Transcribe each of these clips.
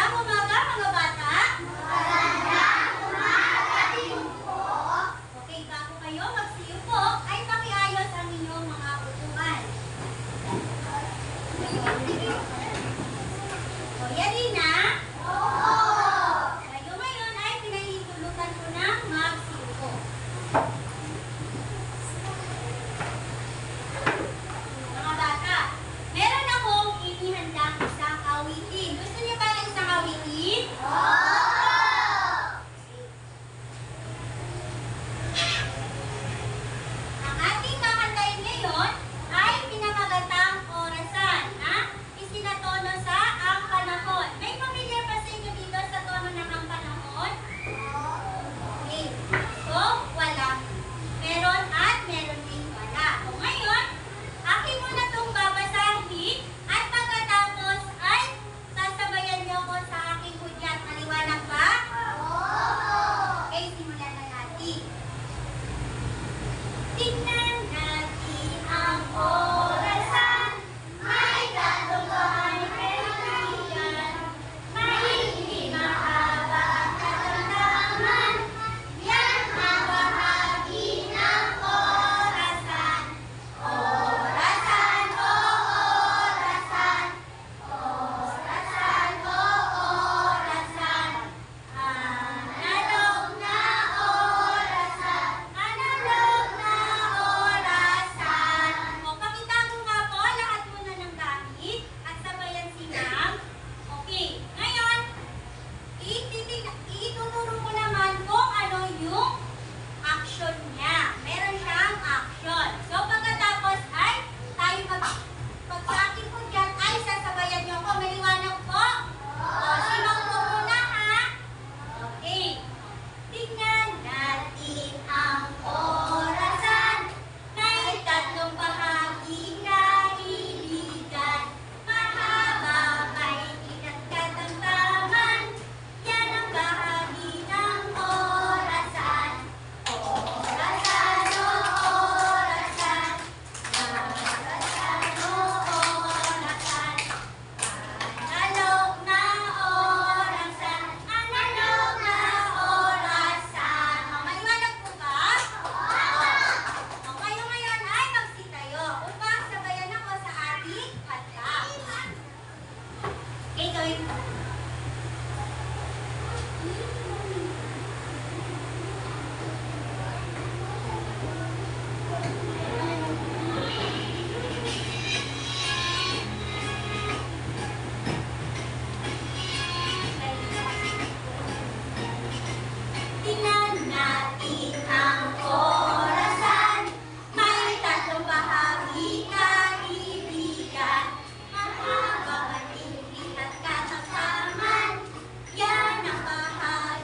Magandang umaga mga bata! Magandang umaga din po! Okay, bago kayo magsiupo, ay pakiayos ang inyong mga upuan. O, Yarina? Oo! Kayo ngayon ay pinahihintulutan ko ng magsiupo. Mga bata, meron akong inihandang isang awitin. Gusto niyo ba ng isang awitin? Oo! Ang ating kakantayin ngayon ay pinamagatang orasan. Isinatono sa ang panahon. May familiar ba sa inyo dito sa tono ng ang panahon? Okay. So, wala. Meron at meron din wala. So, ngayon, akin muna itong babasahin at pagkatapos ay sasabayan niyo ko sa aking hudyat. Maliwanag ba? Okay, simulan na natin. Tingnan natin ang orasan. May katungkuhan kaibigan. Maigi mahaba ang katantaman. Yan ang bahagi ng orasan. Orasan, o orasan. Orasan, o orasan. Analog na orasan. Analog na orasan. O, pakitago nga po lahat muna ng gamit at sabayan si Ma'am. Okay, ngayon, ituturo ko naman kung ano yung action niya. Meron siyang action. So, pagkatapos ay tayo pag sa akin po dyan ay sasabayan niyo ako. Maliwanag po? O, sinong po muna ha? Okay. Tingnan natin ang orasan. May tatlong bahagi kaibigan. Mahaba, maikli at katamtaman. Yan ang bahagi ng orasan. Orasan, o orasan. Orasan, o orasan. Analog na orasan. Analog na orasan. O, maliwanag po ba? O, kayo ngayon ay magsitayo upang sabayan ako sa ating kanta. Okay, gawin mo. Tingnan natin ang orasan. May tatlong bahagi kaibigan. Mahaba, maikli at katamtaman. Yan ang bahagi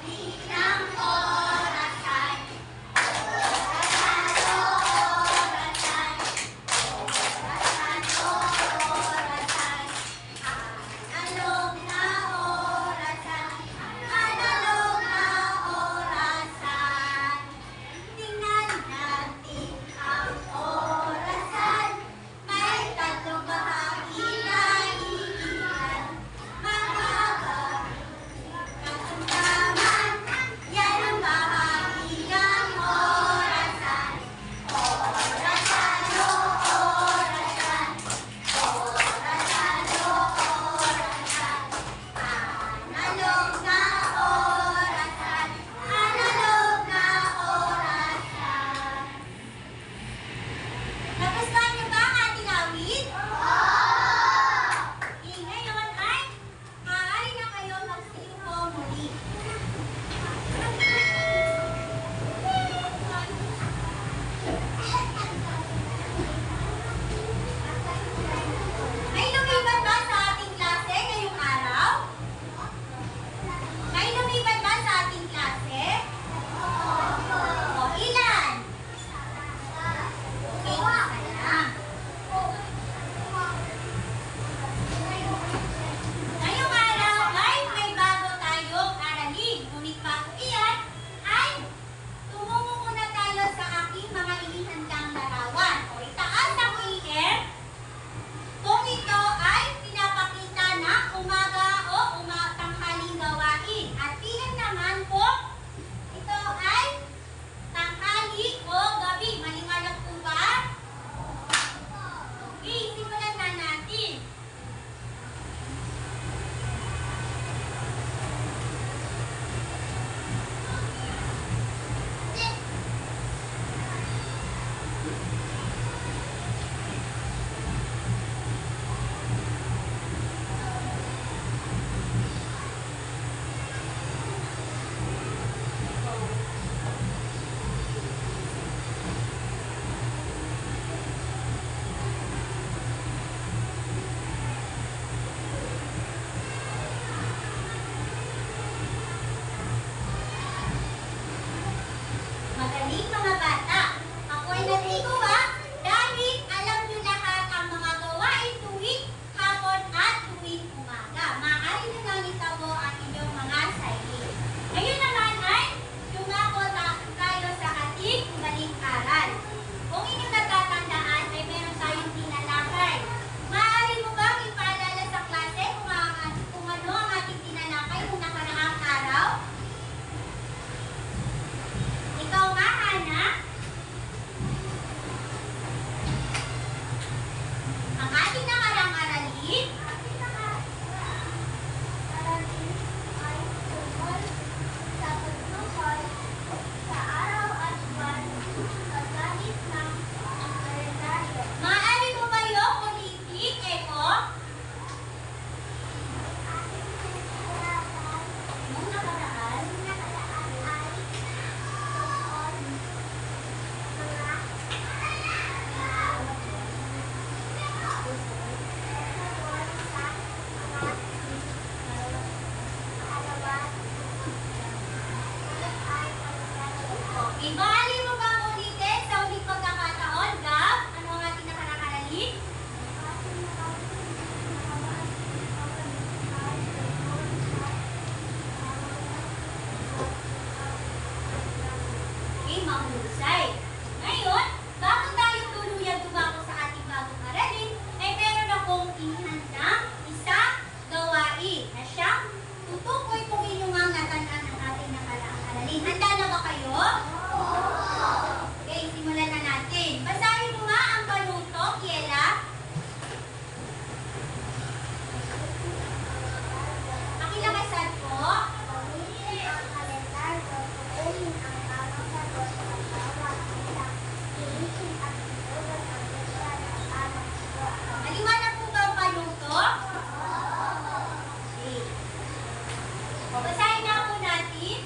O, basahin na po natin.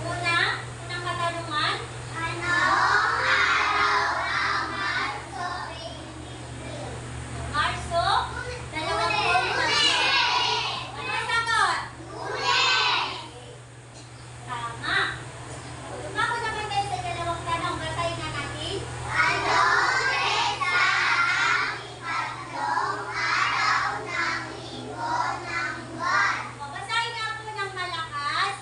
Unang katanungan. Marso, 23. Ano ang sagot? Tama. Tumako naman tayo sa dalawang tanong. Basahin na natin. O, basahin na po ng malakas.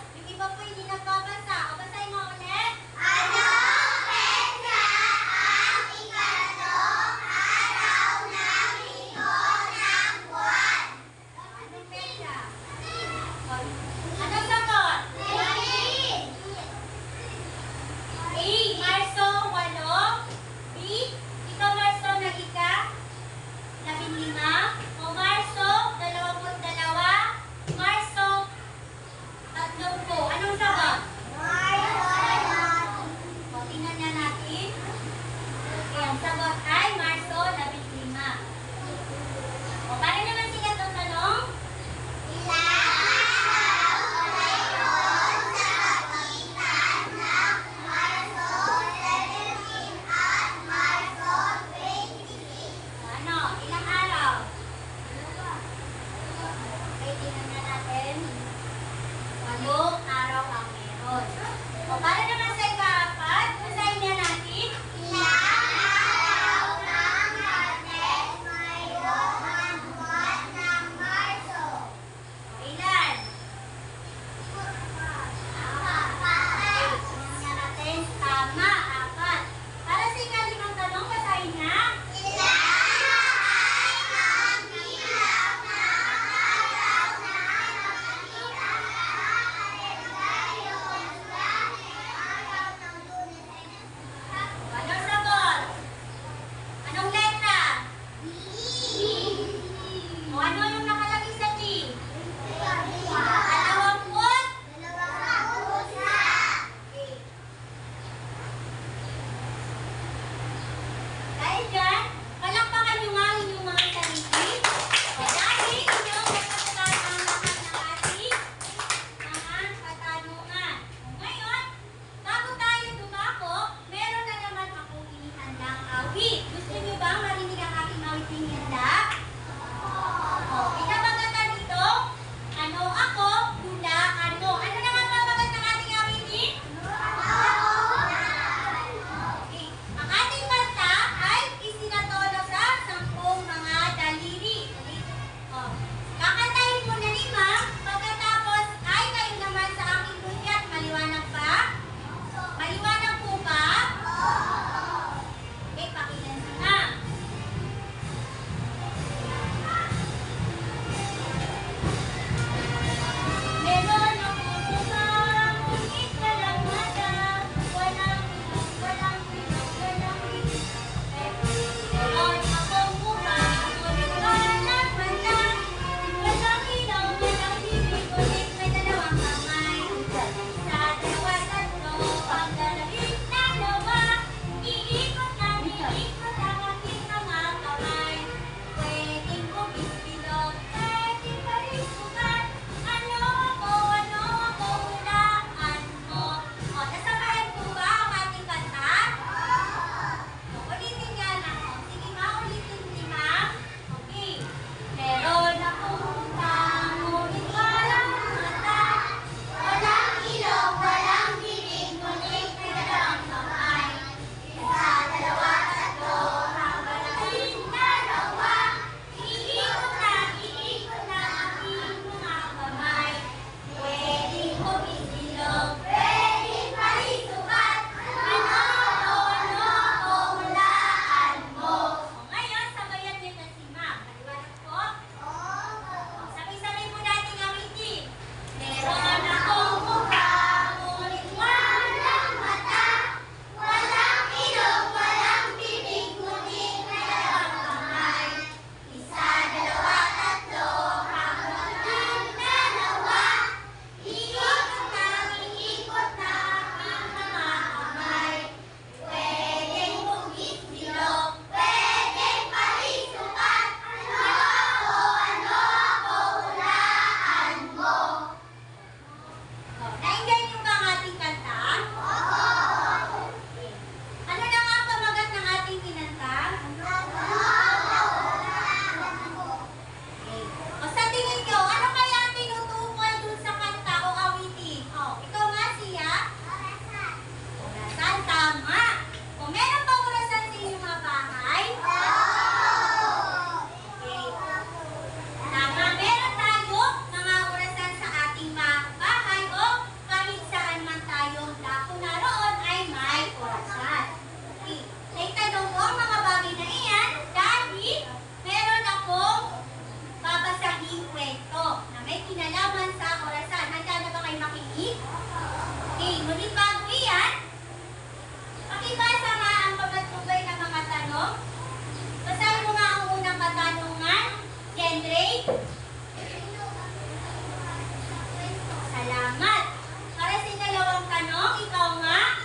Salamat. Para sa ikalawang tanong, ikaw nga.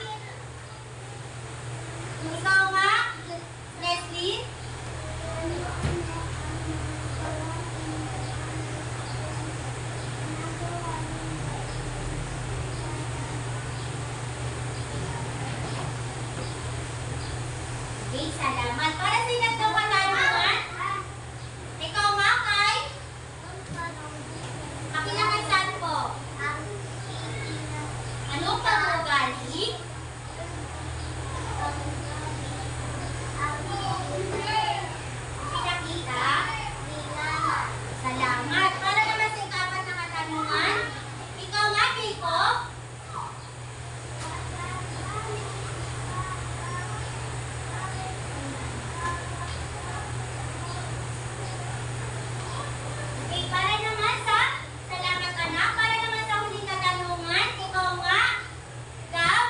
Ikaw nga, Leslie. Okay, salamat. Para sa ikalawang katanungan, ikaw nga, Kai. Pakilangan po. Anong pag-ugali? Pinakita? Salamat. Para naman sa ikapat na katanungan, ikaw nga, Biko. Okay, para naman sa salamat anak, para naman sa huling katanungan, ikaw nga, Gab.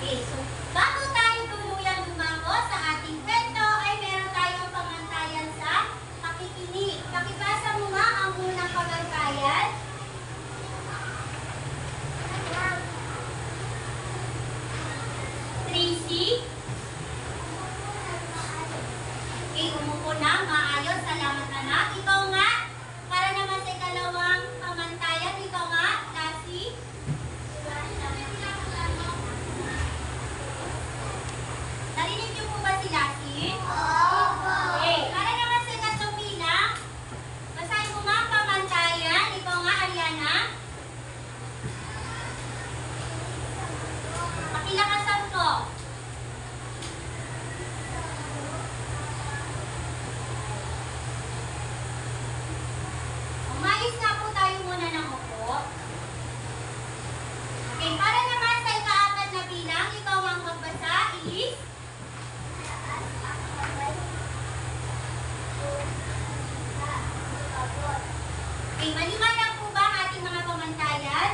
Okay, so bago tayo tuluyang lumako sa ating kwento, ay meron tayong pamantayan sa pakikinig. Pakibasa mo nga ang unang pamantayan. Tracy. Okay, umupo na. Maayos. Salamat anak. Ikaw nga, para naman sa ikalawang pamantayan, ikaw nga, Lassie. Narinig niyo po ba si Lassie? Okay, para naman sa ikatlong bilang, basahin mo nga ang pamantayan. Ikaw nga, Ariana. Pakilakasan ko. Umayos na po tayo muna ng upo. Okay, para naman sa ikaapat na bilang, ikaw ang magbasa, Elise. Okay, maliwanag po ba ang ating mga pamantayan?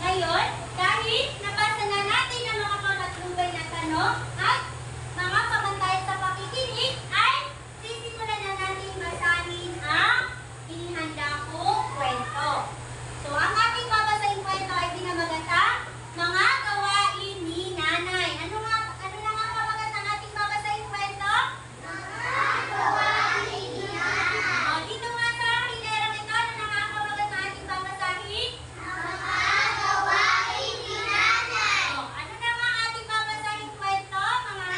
Ngayon, dahil nabasa na natin ang mga pangatlubay na tanong at mga pamantayan sa pakikinig, ay sisimulan na natin basahin ang inihanda kong kwento. So, ang ating babasahin kwento ay pinamagatang mga gawain ni nanay. Ano na nga pamagat ng ating babasahin kwento? Mga gawain ni nanay. O, dito nga sa hilerang ito, ano na nga pamagat ng ating babasahin? Mga gawain ni nanay. O, ano na nga ating babasahin kwento, mga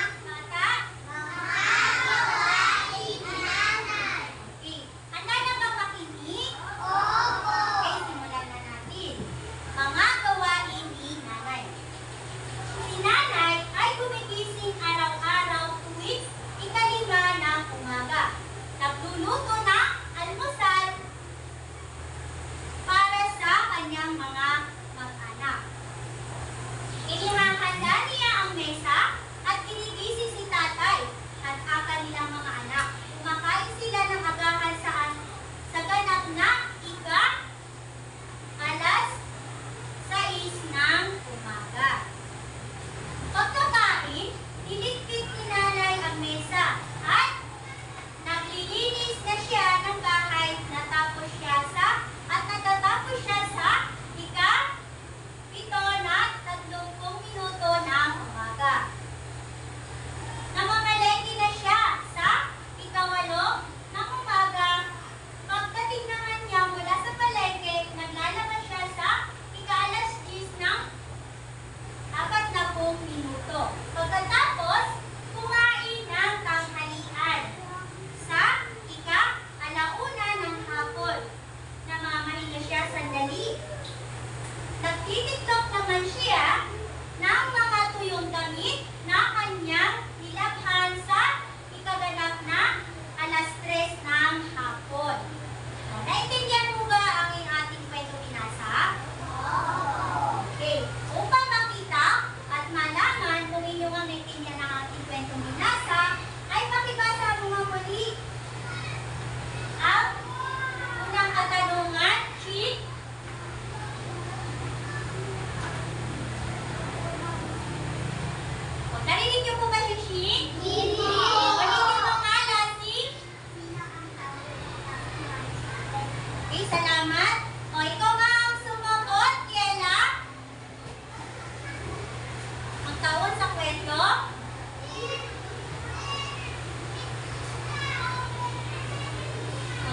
kwento?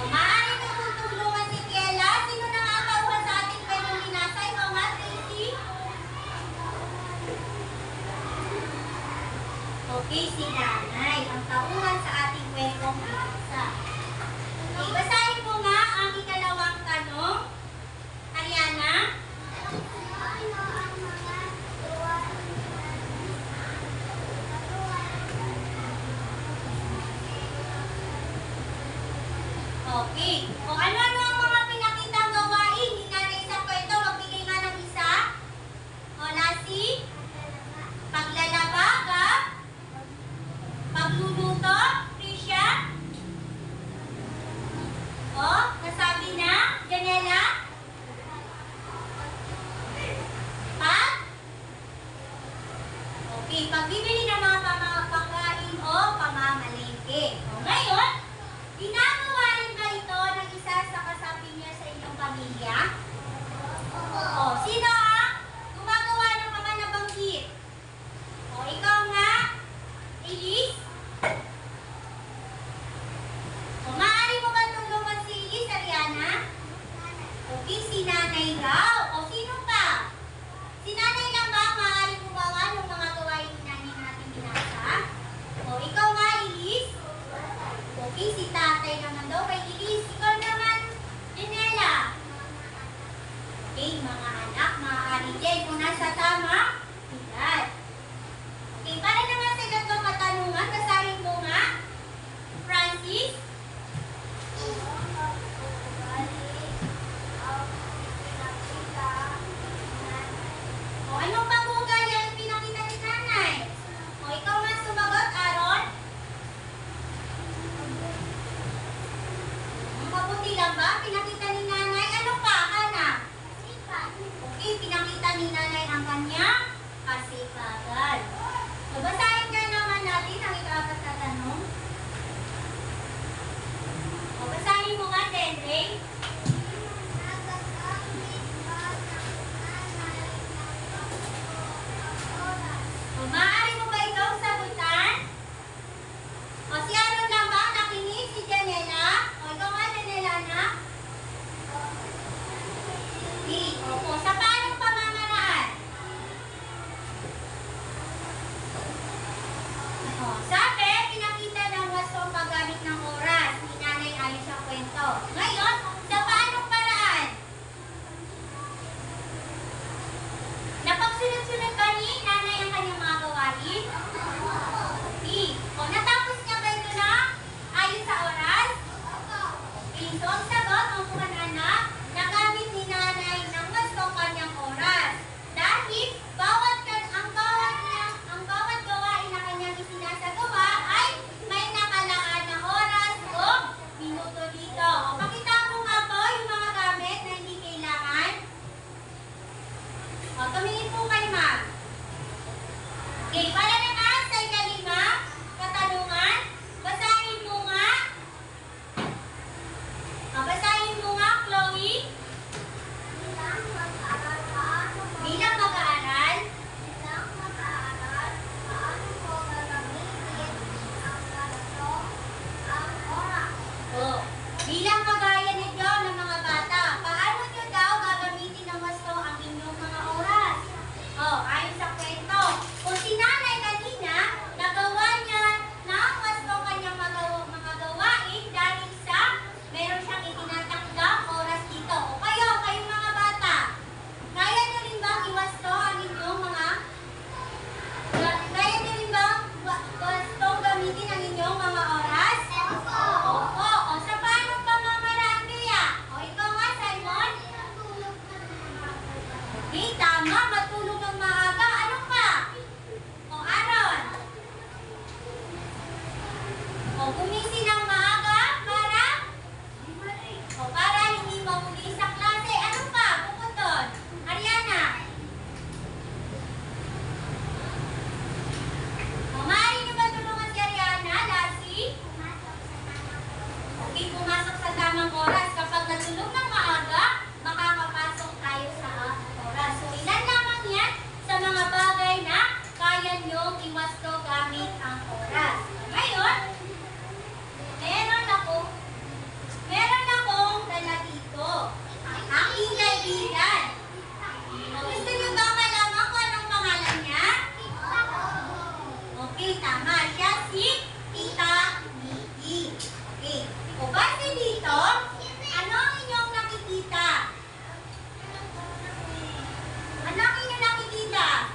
Maaari mo tutulungan si Kiela. Sino nakakauhan sa ating kwentong binasa? Ikaw nga, Tracy? Okay, si Nanay. Ang tauhan sa ating kwentong binasa. Okay, basahin mo nga ang ikalawang tanong. Ariana? Okay. O ano-ano ang mga pinakitang gawain ni Nanay sa kwento? Magbigay nga ng isa. O Lassie? Paglalaba ka? Pagluluto? Tricia? O, nasabi na? Janela? Pag? Okay, pagbibili ng mga pagkain o pamamalengke. O ngayon, ginagawa rin ba ito ng isa sa kasabi niya sa inyong pamilya? O, sino ang gumagawa ng mga nabanggit? O, ikaw nga, Elise? O, maaari mo ba tulungan si Elise, Ariana? Okay, si Nanay raw. O, sino pa? Si Nanay lang ba ang maaari gumawa ng mga gawain ni Nanay natin binasa? O, ikaw nga, Elise? Okay, si Tatay naman Okay, tama. Siya si Tita Nikki. Okay. O base dito, ano ang inyong nakikita? Ano ang inyong nakikita?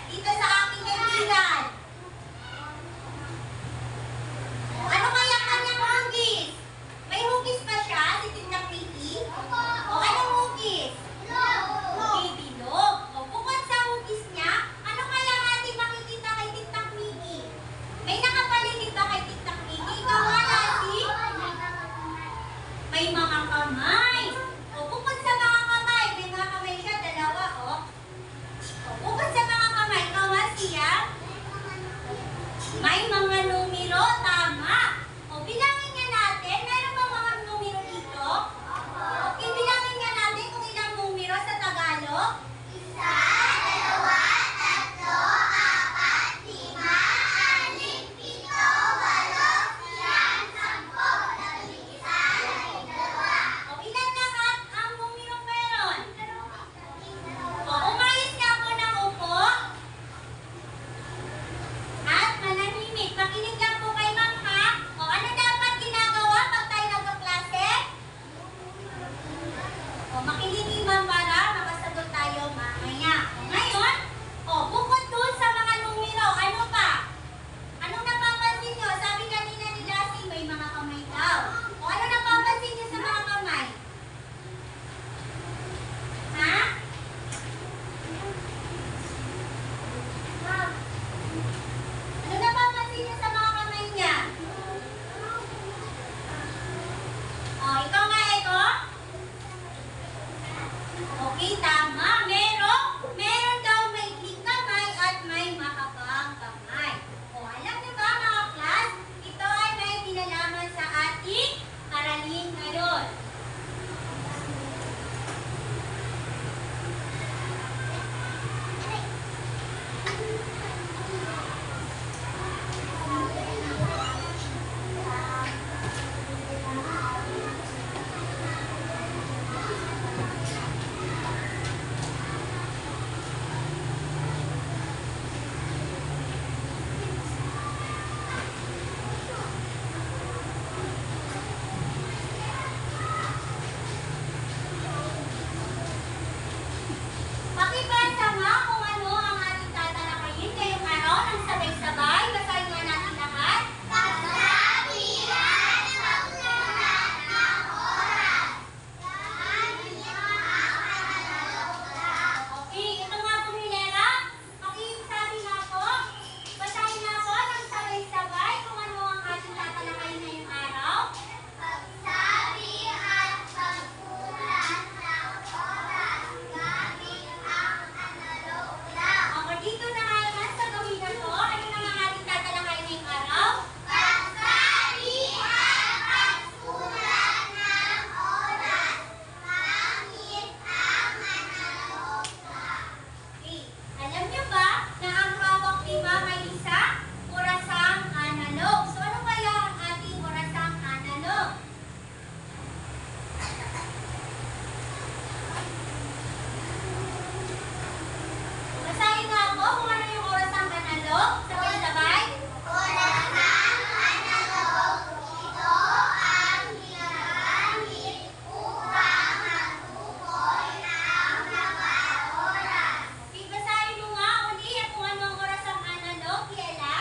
Dito sa aking kaibigan. Ano kaya kanyang hugis? May hugis ba siya, si Tita Nikki? O anong hugis? Okay, bilog. O bukod sa hugis niya, ano kaya ang ating makikita kay Tita Nikki? May nakapaligid ba kay Tita Nikki? Ikaw nga, Lassie? May mga kamay. O bukod sa mga kamay, may mga kamay siya, dalawa, o. O bukod sa mga kamay, ikaw nga siya? May mga numero, tama. O bilangin nga natin, meron ba mga numero dito? Okay, bilangin nga natin kung ilang numero sa Tagalog. 1, 2, 3, 4, 5, 6, 7, 8, 9, 10, 11, 12. O ilan lahat ang numero meron? O umayos nga ako ng upo. At manahimik. Makinig lang po kay Ma'am, ha? O ano dapat ginagawa pag tayo nagkaklase? O makinig ni Ma'am para makasagot tayo mamaya. O ngayon, bukod dun sa mga numero, ano pa? Anong napapansin nyo? Sabi kanina ni Lassie, may mga kamay daw. O ano napapansin nyo sa mga kamay? Ha? Ano napapansin niyo sa mga kamay niya? Ikaw nga, Eko? Okay, tama. Meron daw maikling kamay at may mahabang kamay. Alam niyo ba, mga class? Ito ay may kinalaman sa ating aralin ngayon. Pakibasa nga kung ano ang ating tatalakayin ngayong araw ng sabay-sabay. Basahin nga natin lahat. Pagsabihan ng sulat ng oras. Okay, ito nga po Hilera. Pakisabi nga po. Basahin nga po ng sabay-sabay kung ano ang ating tatalakayin ngayong araw. Pagsabihan pagsulat ng oras. Ako dito na nga naman sa gawin na to. Ano na nga ating tatalakayin ngayong araw? Pagsabihan pagsulat ng oras. Gamit ang analog clock. Okay. Alam niyo ba na ang hawak ni Mama Lisa? Orasang analog. So ano kaya ang ating orasang analog? Basahin nga po kung ano yung orasang analog. Sabay-sabay. Orasang analog. Ito ang ginagamit upang matukoy ang mga oras. Okay, basahin mo nga ulit kung ano ang orasang analog. Kiela?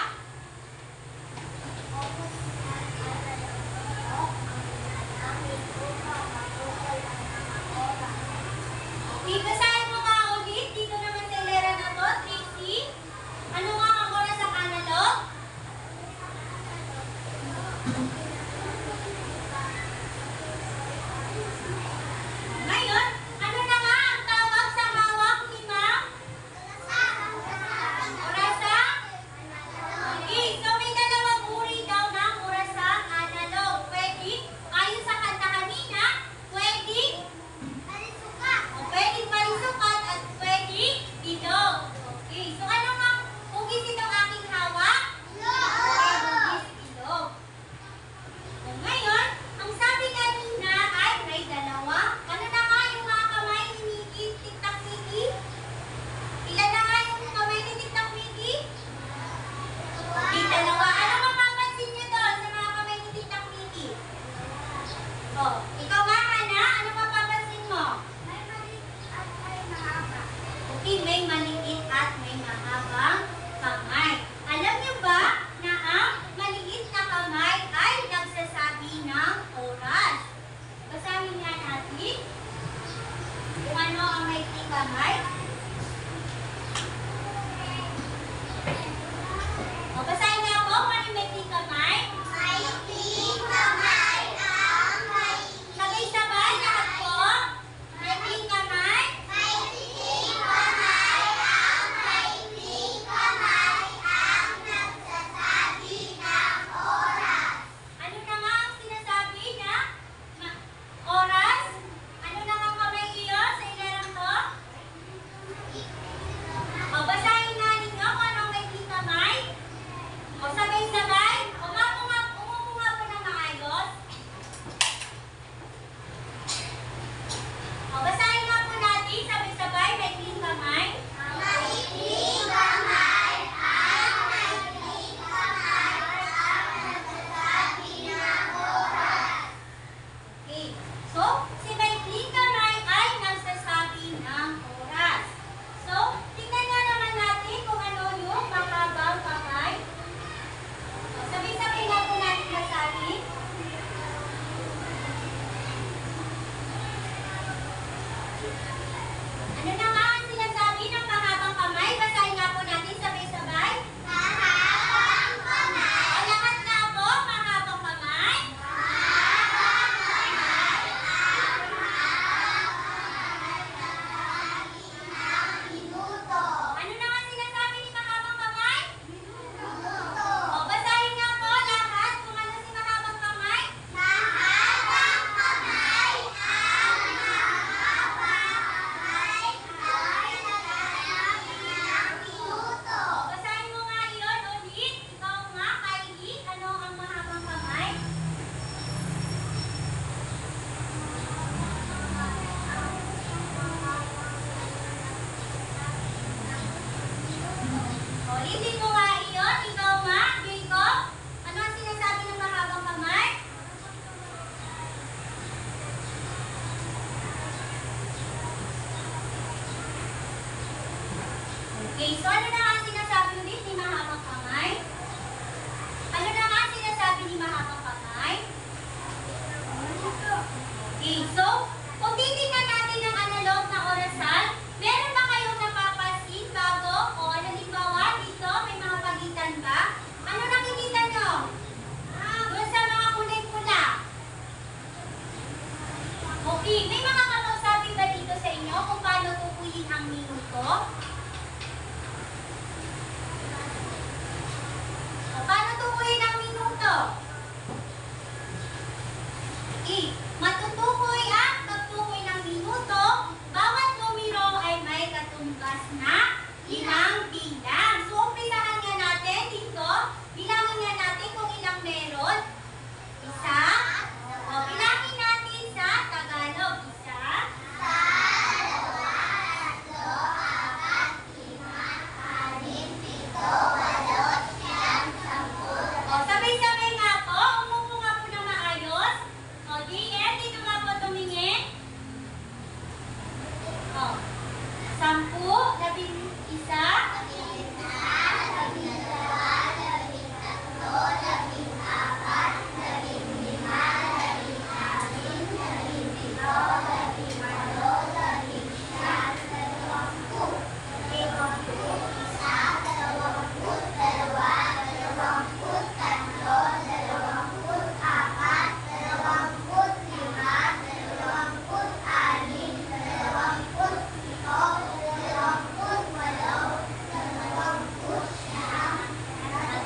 Okay, basahin mo nga ulit. Dito naman sa lera na to, Tracy. Ano nga ang orasang analog? Ngayon, ano na nga ang tawag sa hawak ni Ma'am? Orasang? Okay, so may dalawang uri daw ng orasang analog. Pwede, ayon sa kanta kanina, pwede pwedeng malisukat at pwedeng bilog. Okay, so ano nga hugis itong aking hawak? Okay, hugis bilog.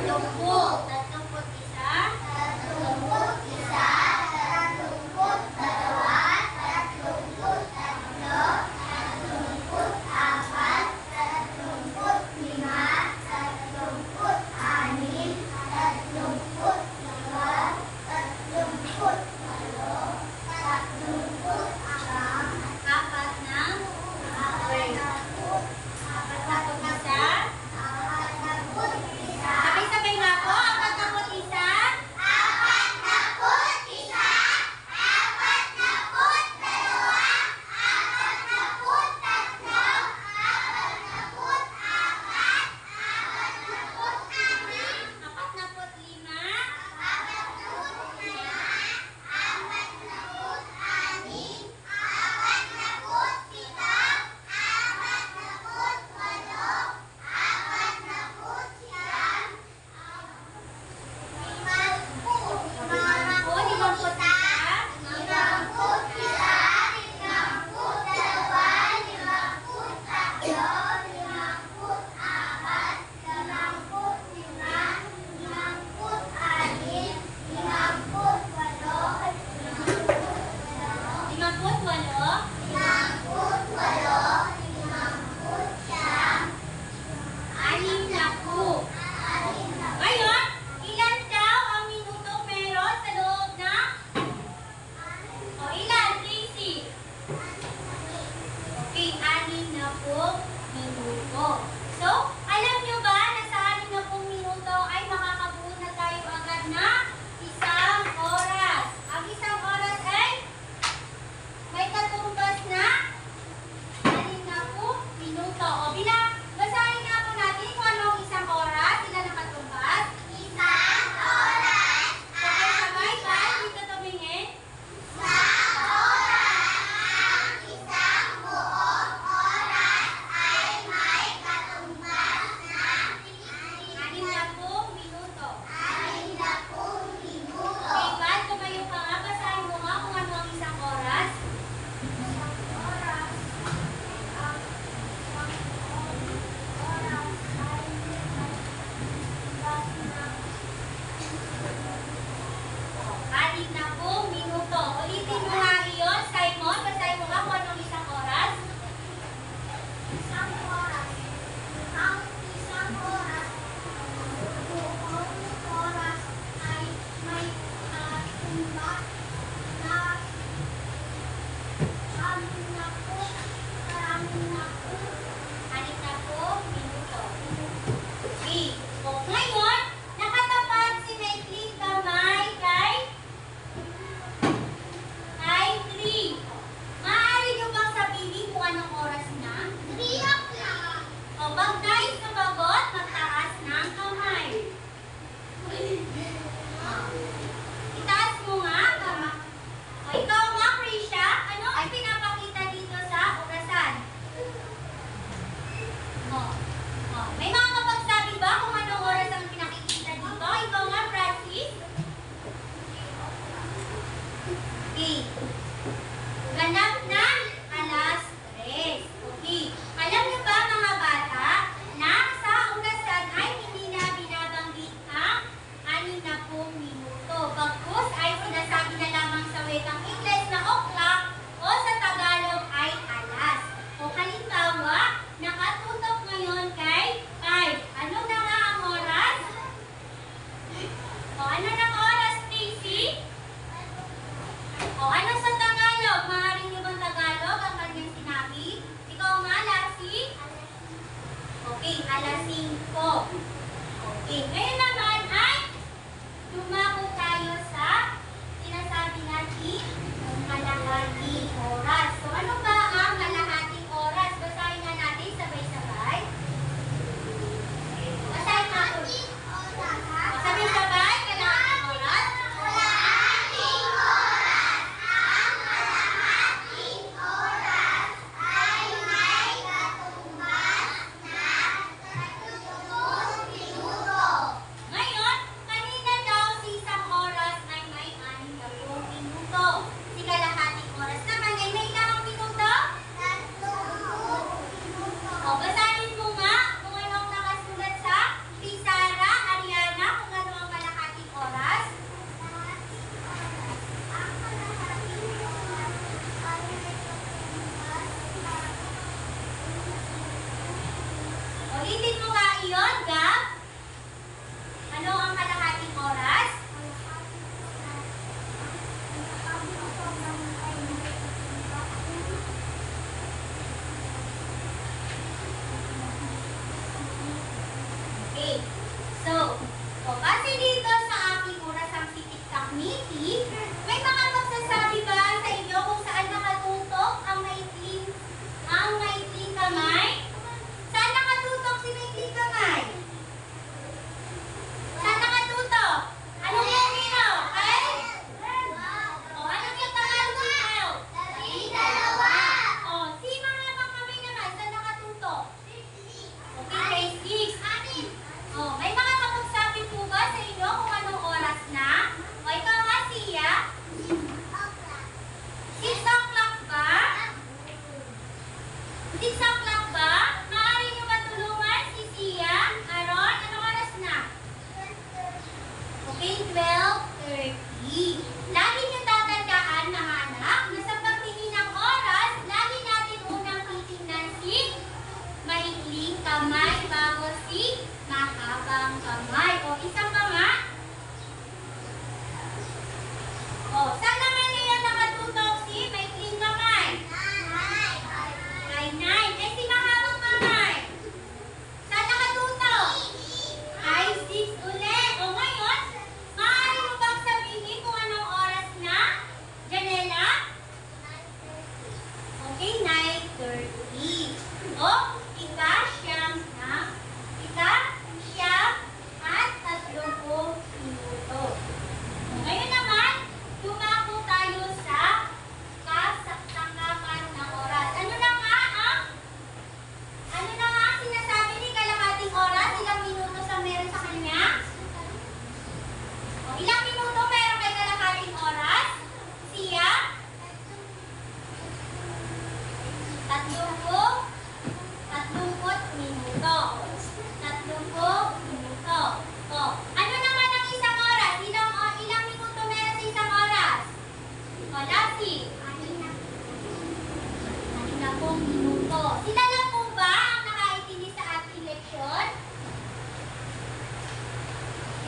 Tatlumput. Tatlumput isa. Tatlumput isa. Tatlumput dalawa. Tatlumput tatlo. Tatlumput apat. Tatlumput lima. Tatlumput anim. Tatlumput lima. Tatlumput walo. Tatlumput siyam. Apat na. Apat na isa. Sabay-sabay nga po. Apat na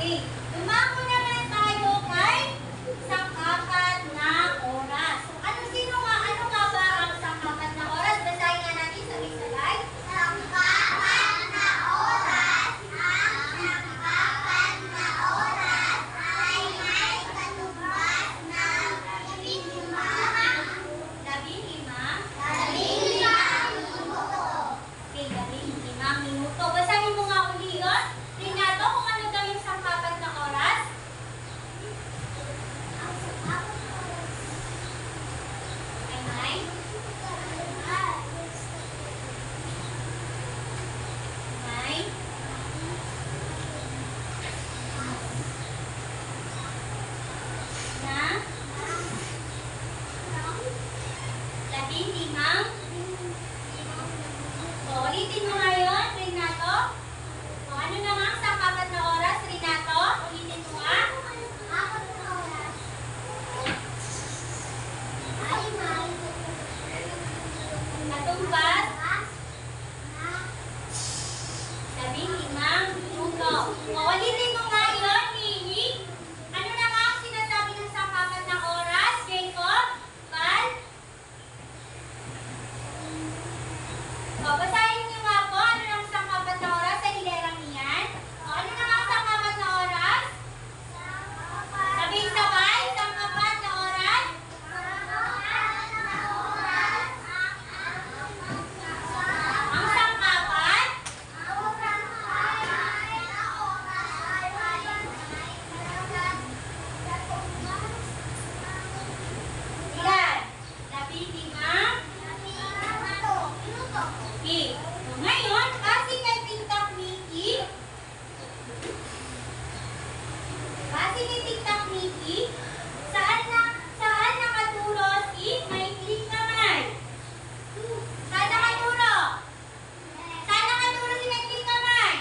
Okay. Dumako naman tayo kay sangkapat na oras. So, ano nga ba ang sangkapat na oras? Basahin nga natin sabay-sabay. Sangkapat na oras. Ang sangkapat na oras ay may katumbas ng 15 minuto. Okay, 15 minuto. Basahin mo nga uli yun. Renato, kung ano daw yung sangkapat na oras? Ay, na 15. O, ulitin mo ngayon, Renato. O, ano na nga ang sangkapat na oras, Renato? Ulitin mo nga. Katumbas. 15 minuto. O, ulitin mo nga yun, Nini. Ano na nga ang sinasabi ng sangkapat na oras, Jacob? Val? O, basahin niyo nga po, ano na ang sangkapat na oras sa hilerang iyan? O, ano na nga ang sangkapat na oras? Sabing sabay, sangkapat na oras? Ang sangkapat? Ilan? 15? Okay. So, ngayon, kasi kay Tita Mickey, saan nakaturo si Maikling Kamay? Saan nakaturo? Saan nakaturo si Maikling Kamay?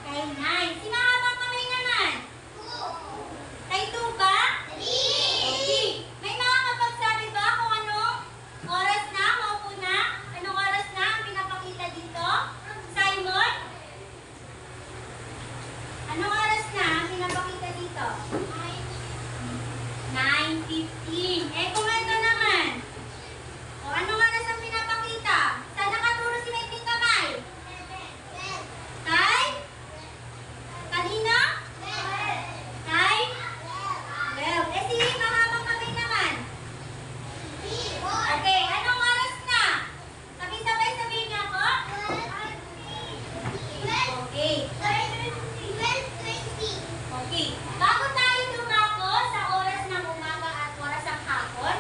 Kay 9. Si Mahabang Kamay naman? Kay 2 ba? Okay. May makakapagsabi ba kung anong oras na? Maupo na? Anong oras na ang pinapakita dito? Simon? Anong oras na ang pinapakita dito? 9:15. Eh, kung ito naman. O, anong oras ang pinapakita? Saan nakaturo si Maikling Kamay? Kay? Kanina? Kay? 12. Eh, si Mahabang Kamay naman? Okay, anong oras na? Sabay-sabay sabihin niyo ako? Okay. Okay. Bago tayo dumako sa oras ng umaga at oras ng hapon,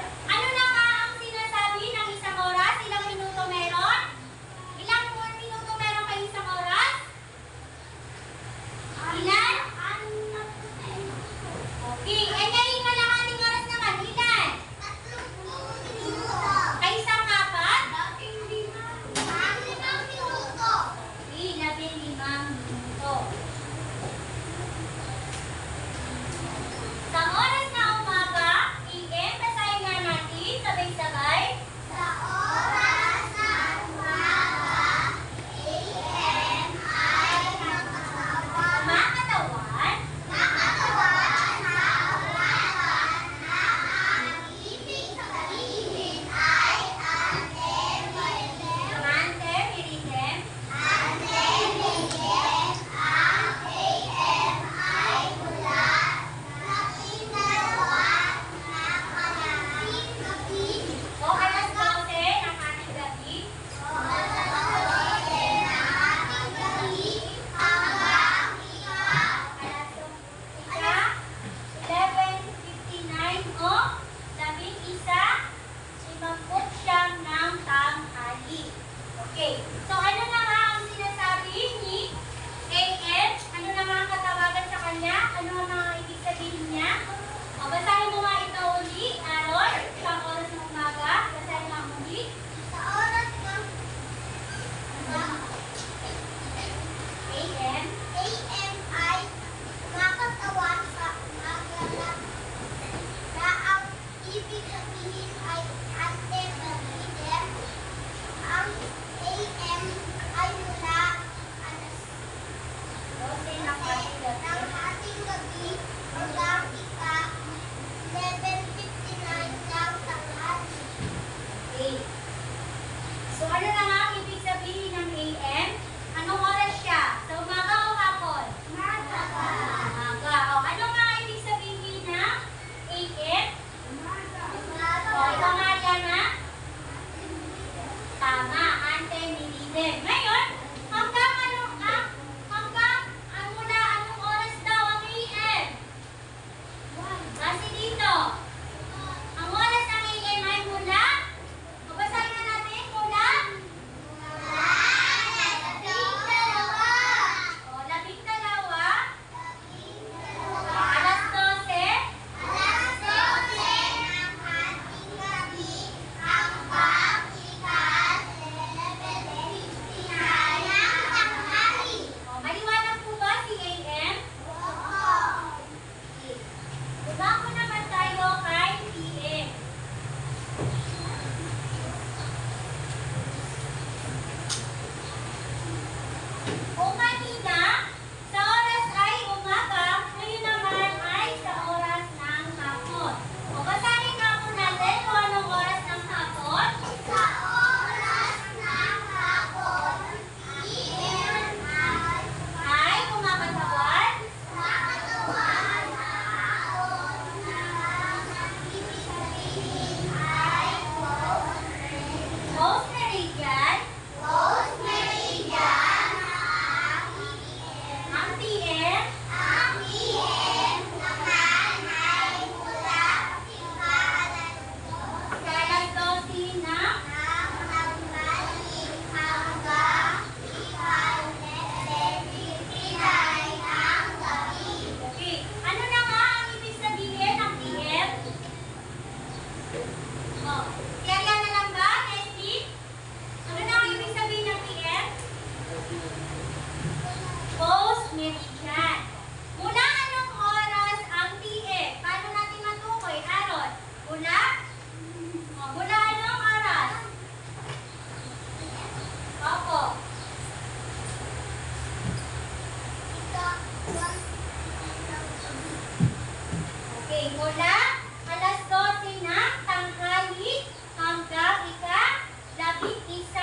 Mula alas 12 ng tanghali hanggang ika-11,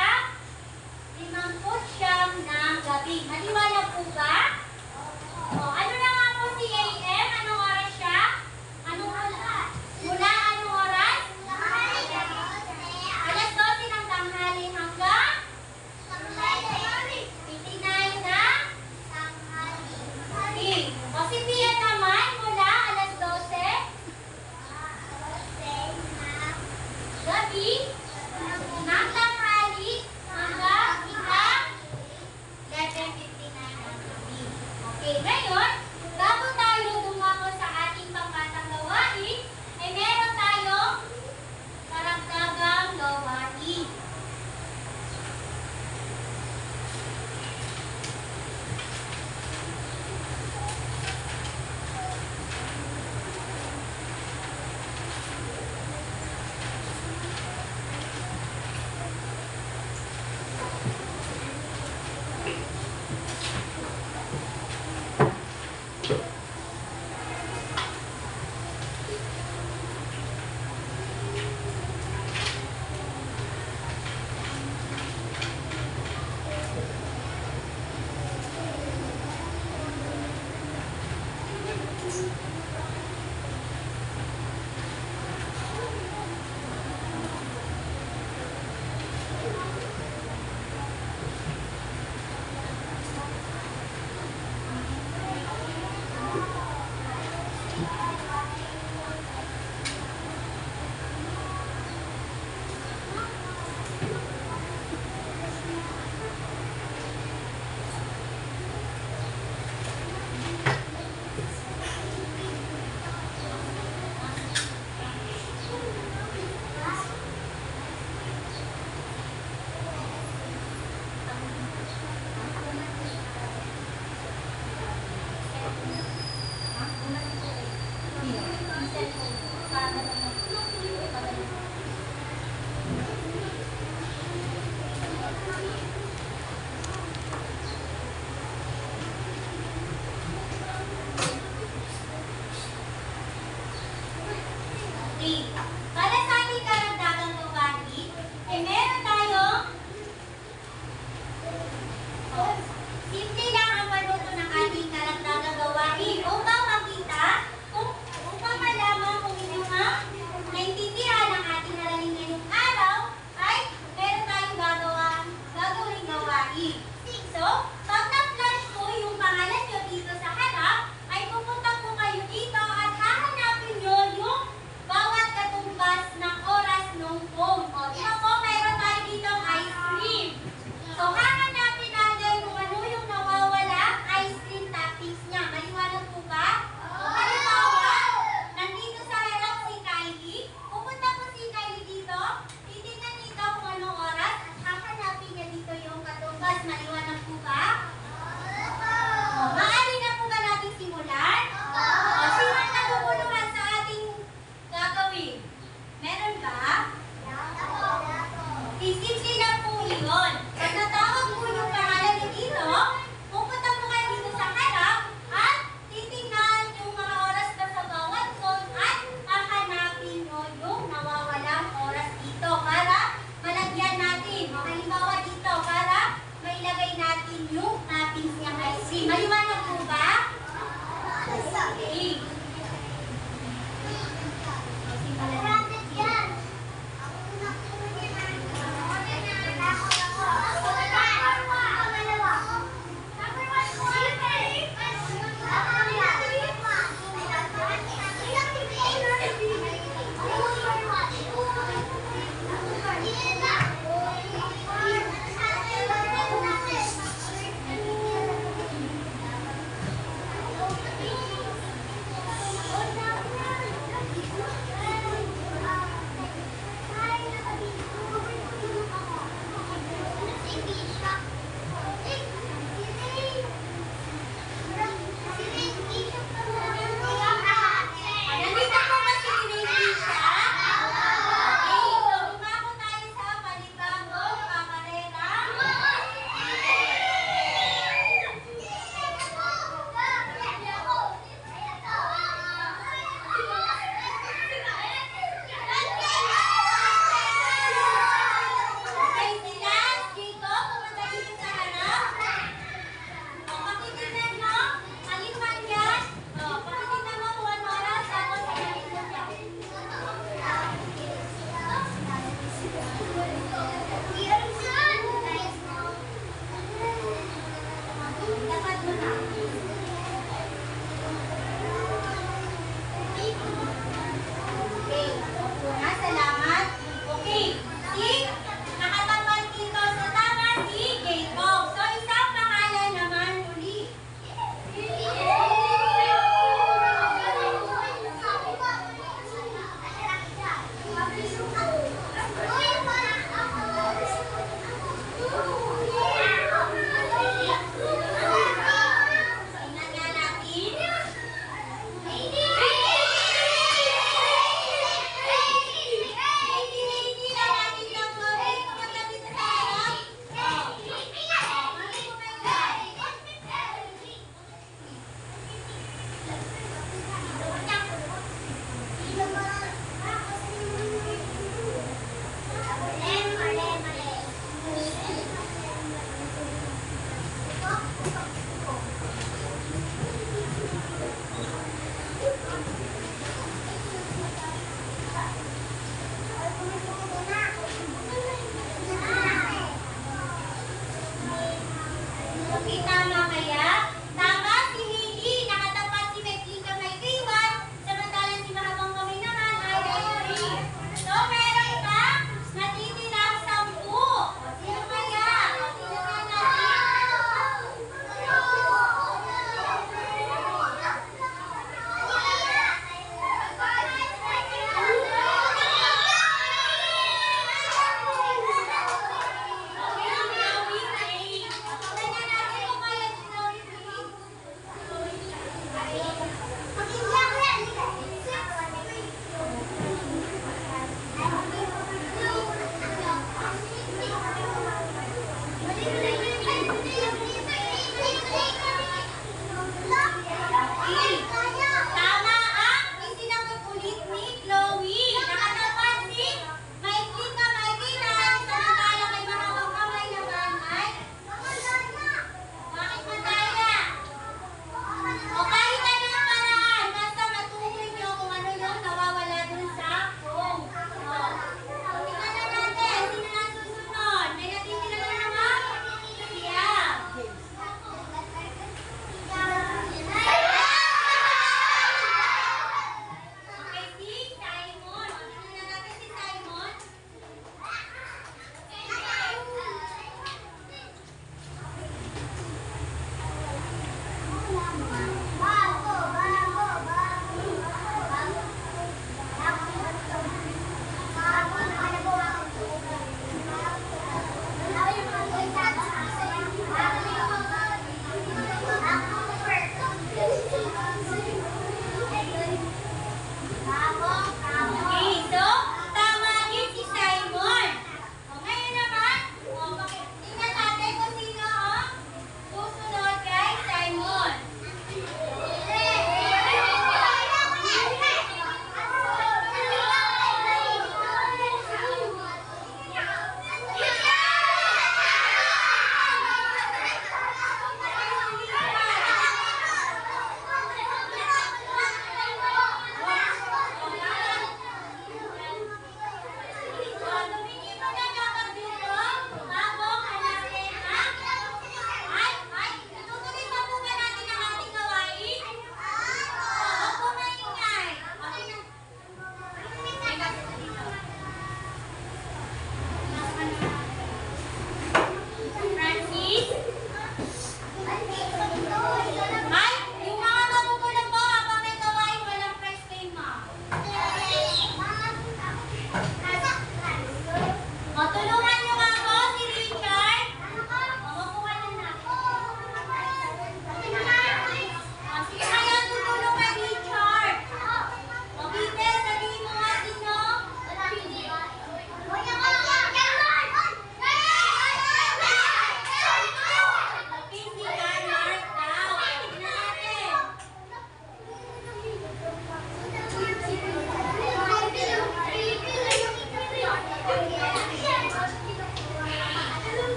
59 ng gabi. Maliwanag po ba? O, ano na nga po si AM? Anong oras siya? Anong oras? Mula anong oras? Alas 12 ng tanghali hanggang 59 na tanghali. O si Pia naman, mula alas 12 gabi ng tanghali hanggang ika-11:59 ng gabi. Okay, ngayon, bago tayo dumako sa ating pangbatang gawain, ay meron tayong karagdagang gawain. Okay. Para sa ating karagdagang gawain, ay meron tayong simple lang ang panuto ng ating karagdagang gawain upang makita, upang malaman kung inyong naintindihan ang ating aralin ngayong araw, ay meron tayong gagawing gawain. So, pag na-flash po yung pangalan nyo dito sa harap, ay pupunta po kayo dito at hahanapin nyo yung bawat katumbas ng oras ng phone. O, di ba po, mayroon tayo dito ice cream. So, hahanapin natin kung ano yung nawawala, ice cream toppings niya. Maliwanag po ba? Halimbawa, nandito sa harap si Kylie. Pupunta po si Kylie dito. Titignan dito kung anong oras at hahanapin niya dito yung katumbas. Maliwanag po ba? Maaari na po ba natin simulan? Sino ang naguguluhan sa ating gagawin? Meron ba? Simple na po yun. Pag natawag po yung pangalan niyo dito, pupunta po kayo dito sa harap at titingnan yung mga oras na sa bawat phone at hahanapin nyo yung nawawalang oras dito para malagyan natin. Halimbawa dito para mailagay natin yung toppings niyang ice cream. Maliwanag po ba? Okay.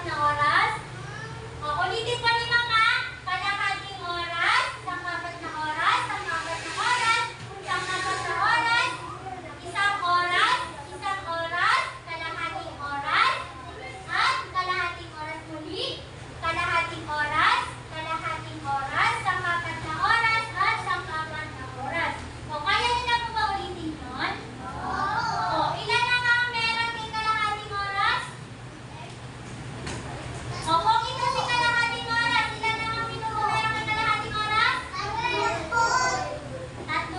na oras. O, ulitin po ni Mama. Kalahating oras, isang apat na oras, isang apat na oras, isang apat na oras, isang oras, kalahating oras, at kalahating oras muli, kalahating oras, isang apat na oras, at isang apat na oras. O, kaya niyo na po ba ulitin yun? O, ilan na nga meron kay kalahating oras? O, kung ito si kalahating oras, ilan na nga minuto meron kay kalahating oras? 30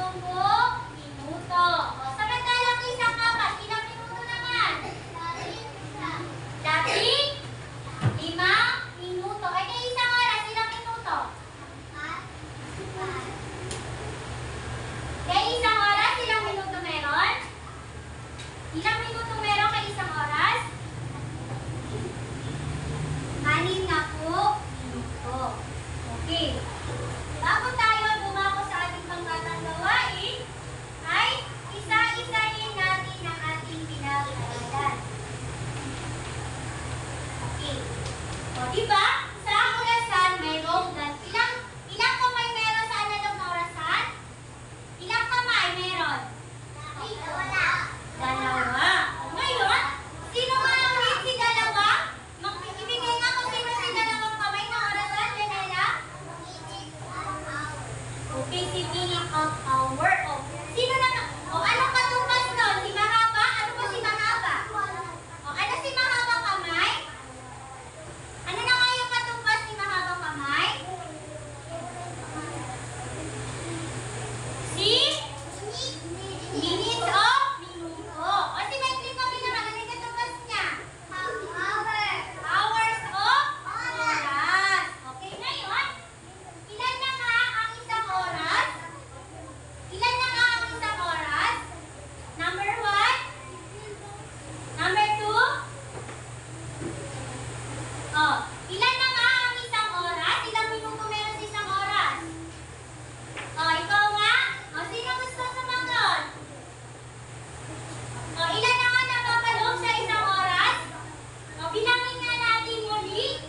minuto. O, samantalang isang kapas, ilang minuto naman? 5 minuto. Ay, kay isang oras, ilang minuto? Kay isang oras, ilang minuto meron? Ilang minuto meron kay isang oras? 6 na po minuto. Okay. Bago tayo dumako sa ating panggatang gawain, ay isa-isahin natin ang ating pinag-aralan. Okay. O, diba? Sa orasan, mayroong ilang kamay meron sa analog na orasan? Ilang kamay meron? Dalawa. O, ngayon, sino nga ang lead si dalawa? Ibigay nga kung sino si dalawang kamay na orasan, Janela? Okay, si meaning of hour. O, sino na? O, anong katumbas nun? Si mahaba? Ano ba si mahaba? O, ano si mahaba kamay? Ano na nga yung katumbas ni mahaba kamay? Si? Minutes of minuto. O, si Medley kami naman. Ano yung katumbas niya? Hours of oras. Okay, ngayon, ilan na nga ang isang oras? Ilan na nga ang isang oras? Number 1? Number 2? Oh, ilan na nga ang isang oras? Ilang minuto meron sa isang oras? Oh, ikaw nga? Oh, sino gusto sumagot? Oh, ilan na nga napapaloob sa isang oras? Oh, bilangin nga natin muli.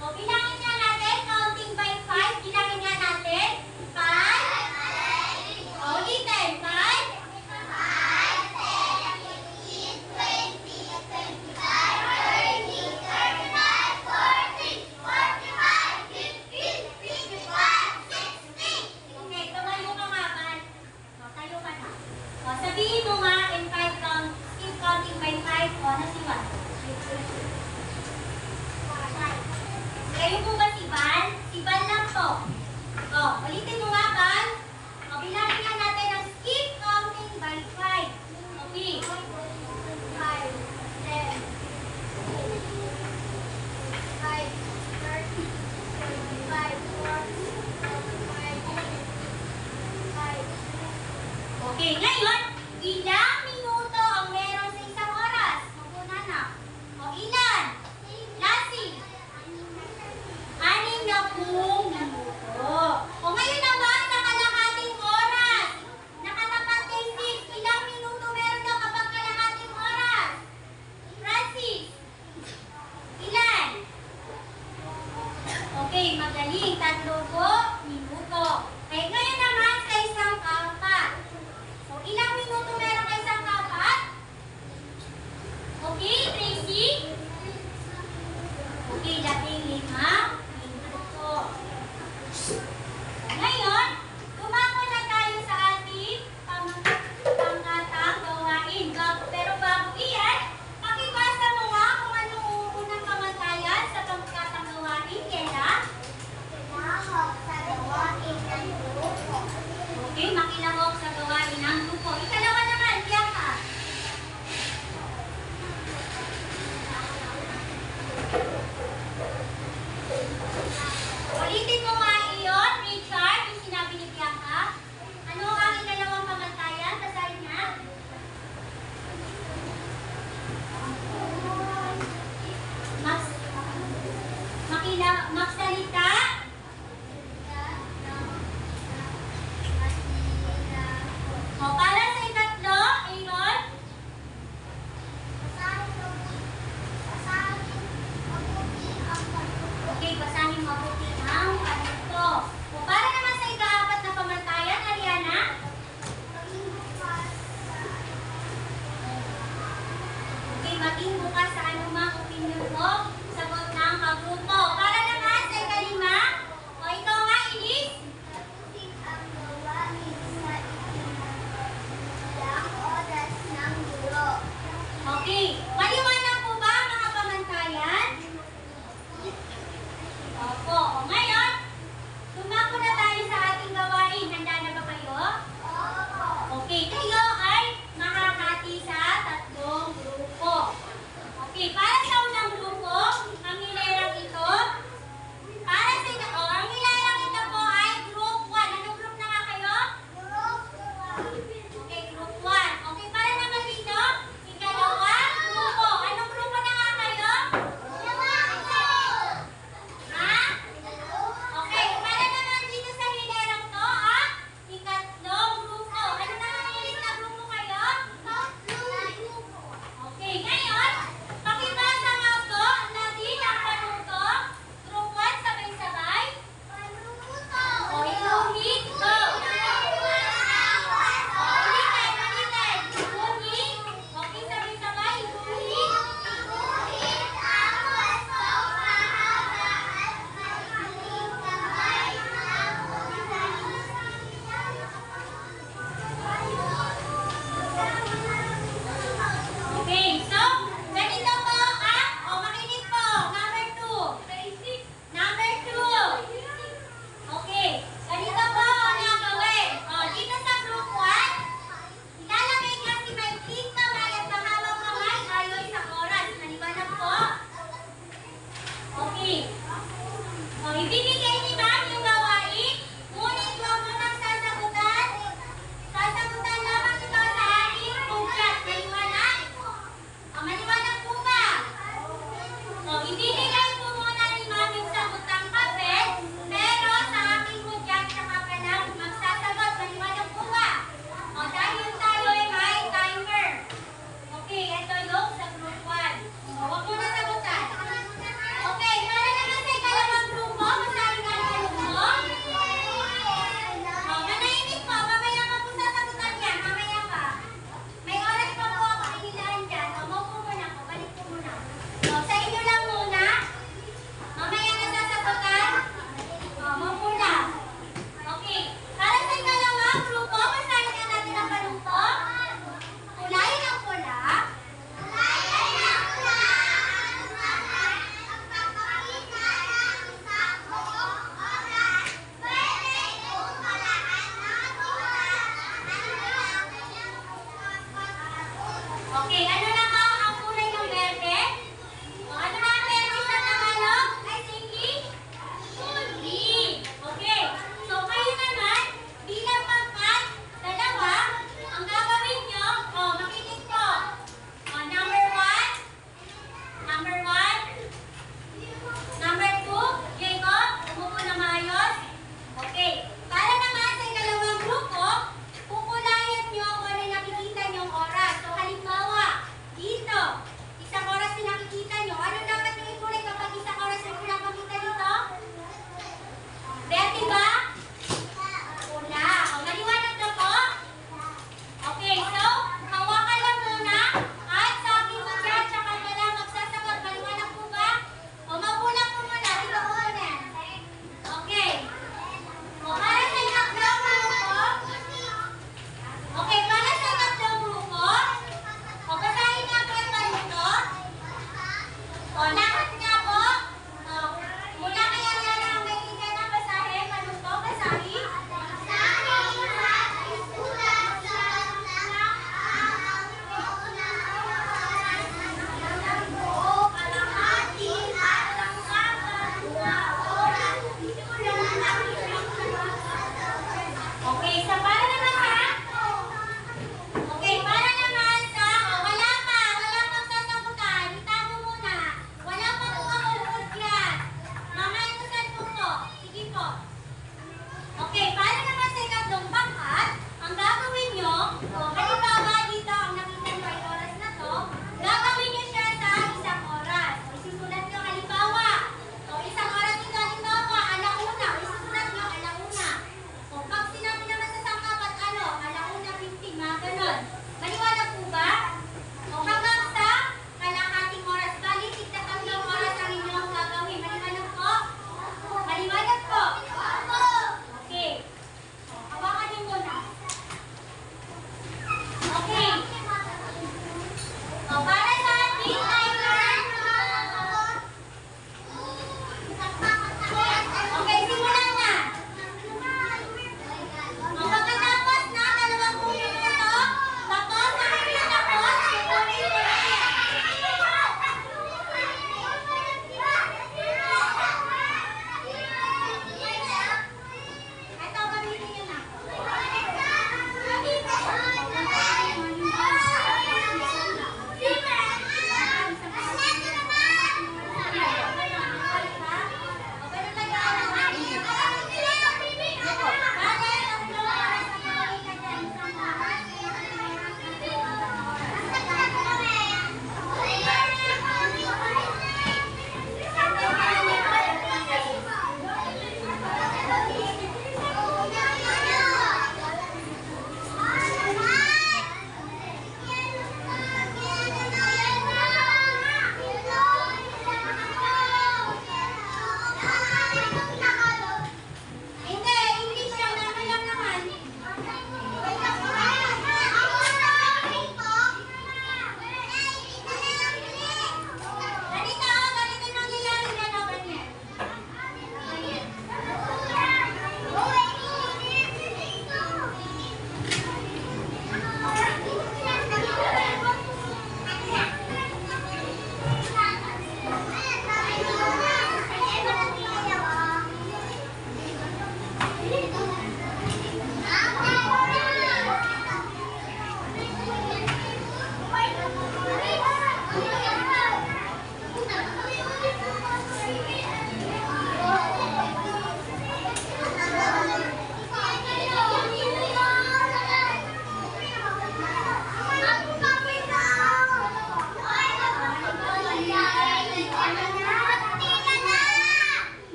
Oh, bilangin nga natin, counting by 5. Bilangin nga natin. 5. Oh, ulitin. 5. Okay, tumayo ka nga, Van. O, tayo ka na. O, sabihin mo nga in 5 count, keep counting by 5. O, ano si Van? Kayo po ba si Van? Si Van lang to. O, ulitin mo nga, Van. O, bilangin nga natin ang skip counting by 5. Okay. 5, 10, 5, 30, 25, 5. Okay, ngayon, ilang minuto ang meron sa isang oras? Maguna na. O, ilan? Lassie. 60 minuto. O, ngayon naman, sa kalahating oras. Nakatapat kay 6. Ilang minuto meron daw kapag kalahating oras? Francis. Ilan? Okay, magaling. 30 minuto. Okay, ngayon naman sa isang kapat. So, ilang minuto meron ka isang kapat? Okay, Tracy? Okay, 15 minuto. Ngayon, tumako na tayo sa ating panggatang gawain. Pero bago iyan, pakibasa mo nga kung anong unang kamantayan sa panggatang gawain, Kela? Okay, makilahok sa gawain ng grupo. Ikalawa naman, Bianca. Ulitin mo nga iyon, Richard, yung sinabi ni Bianca. Ano ang ikalawang pamantayan? Basahin nga. Magsalita. O, para sa ikatlo, Aaron.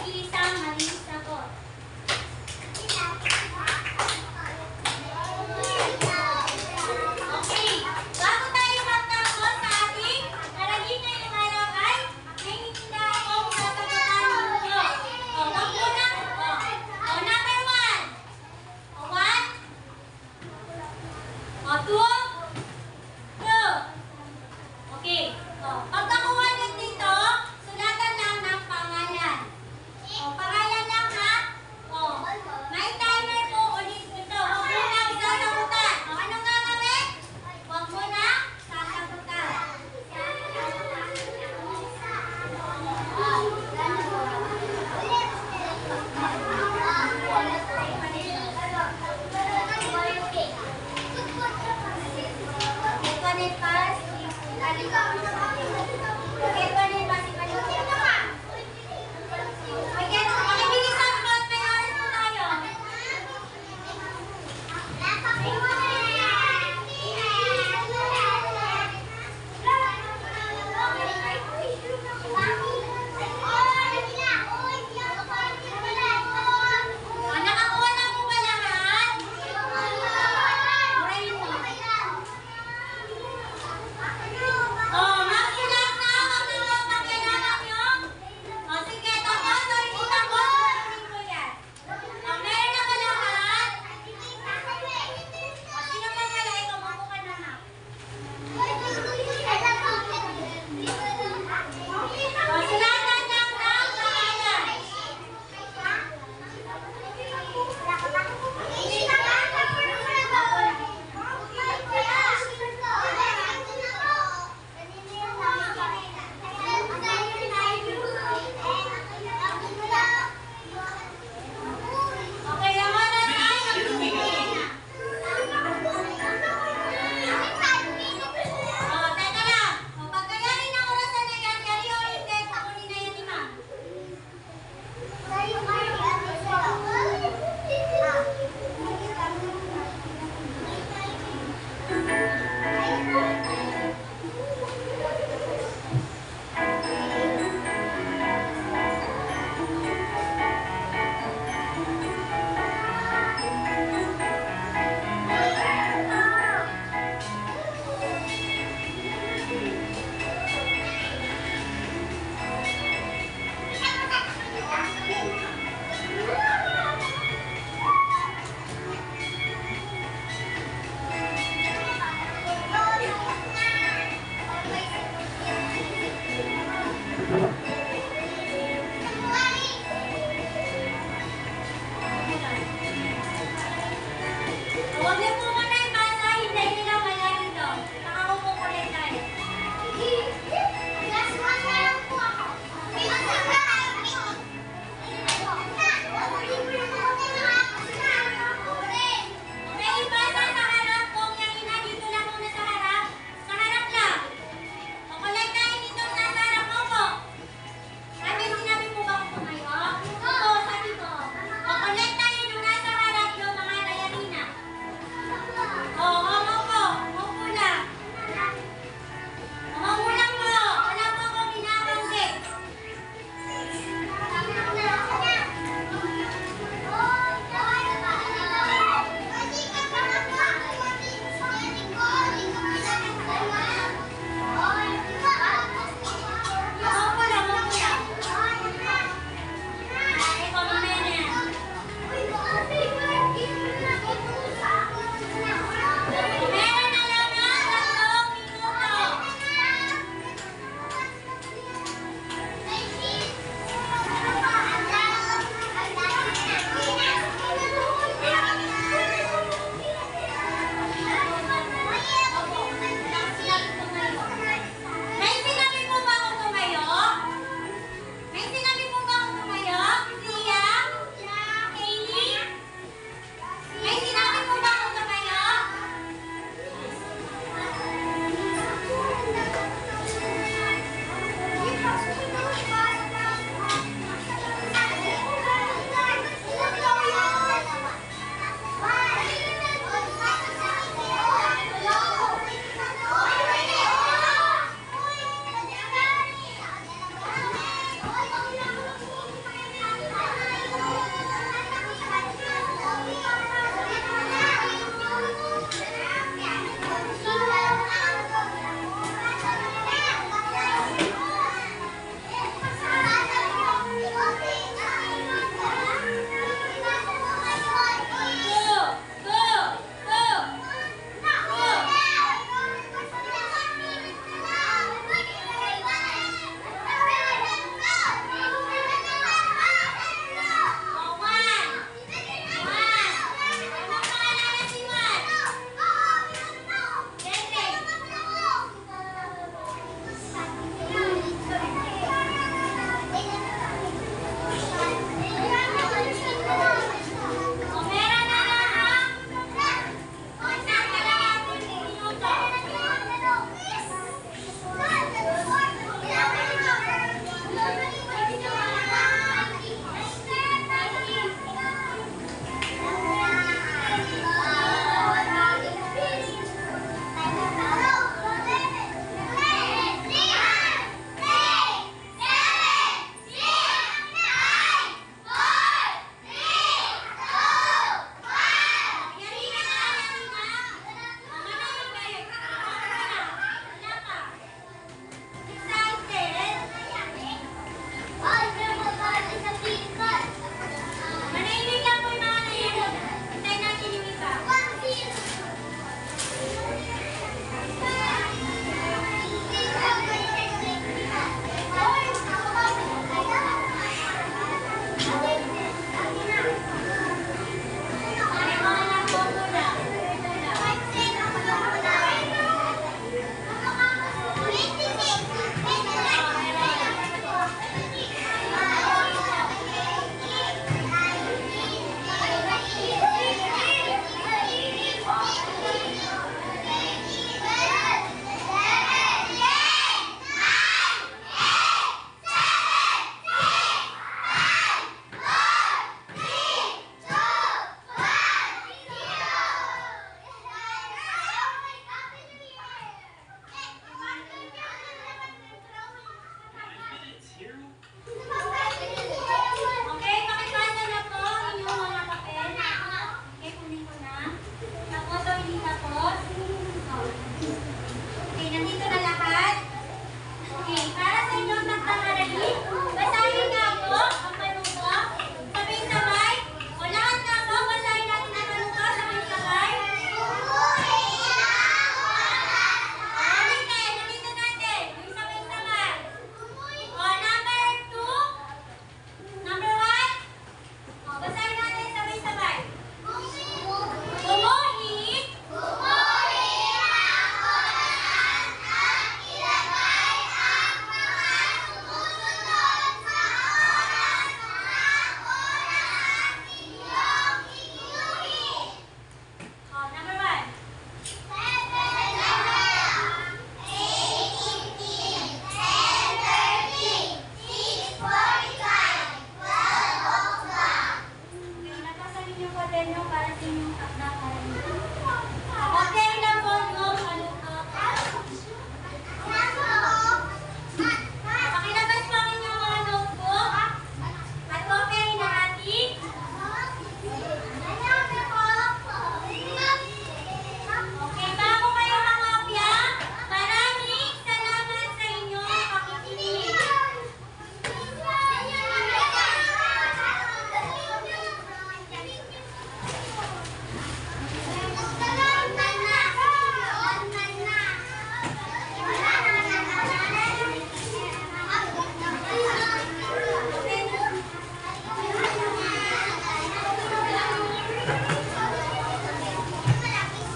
Sige,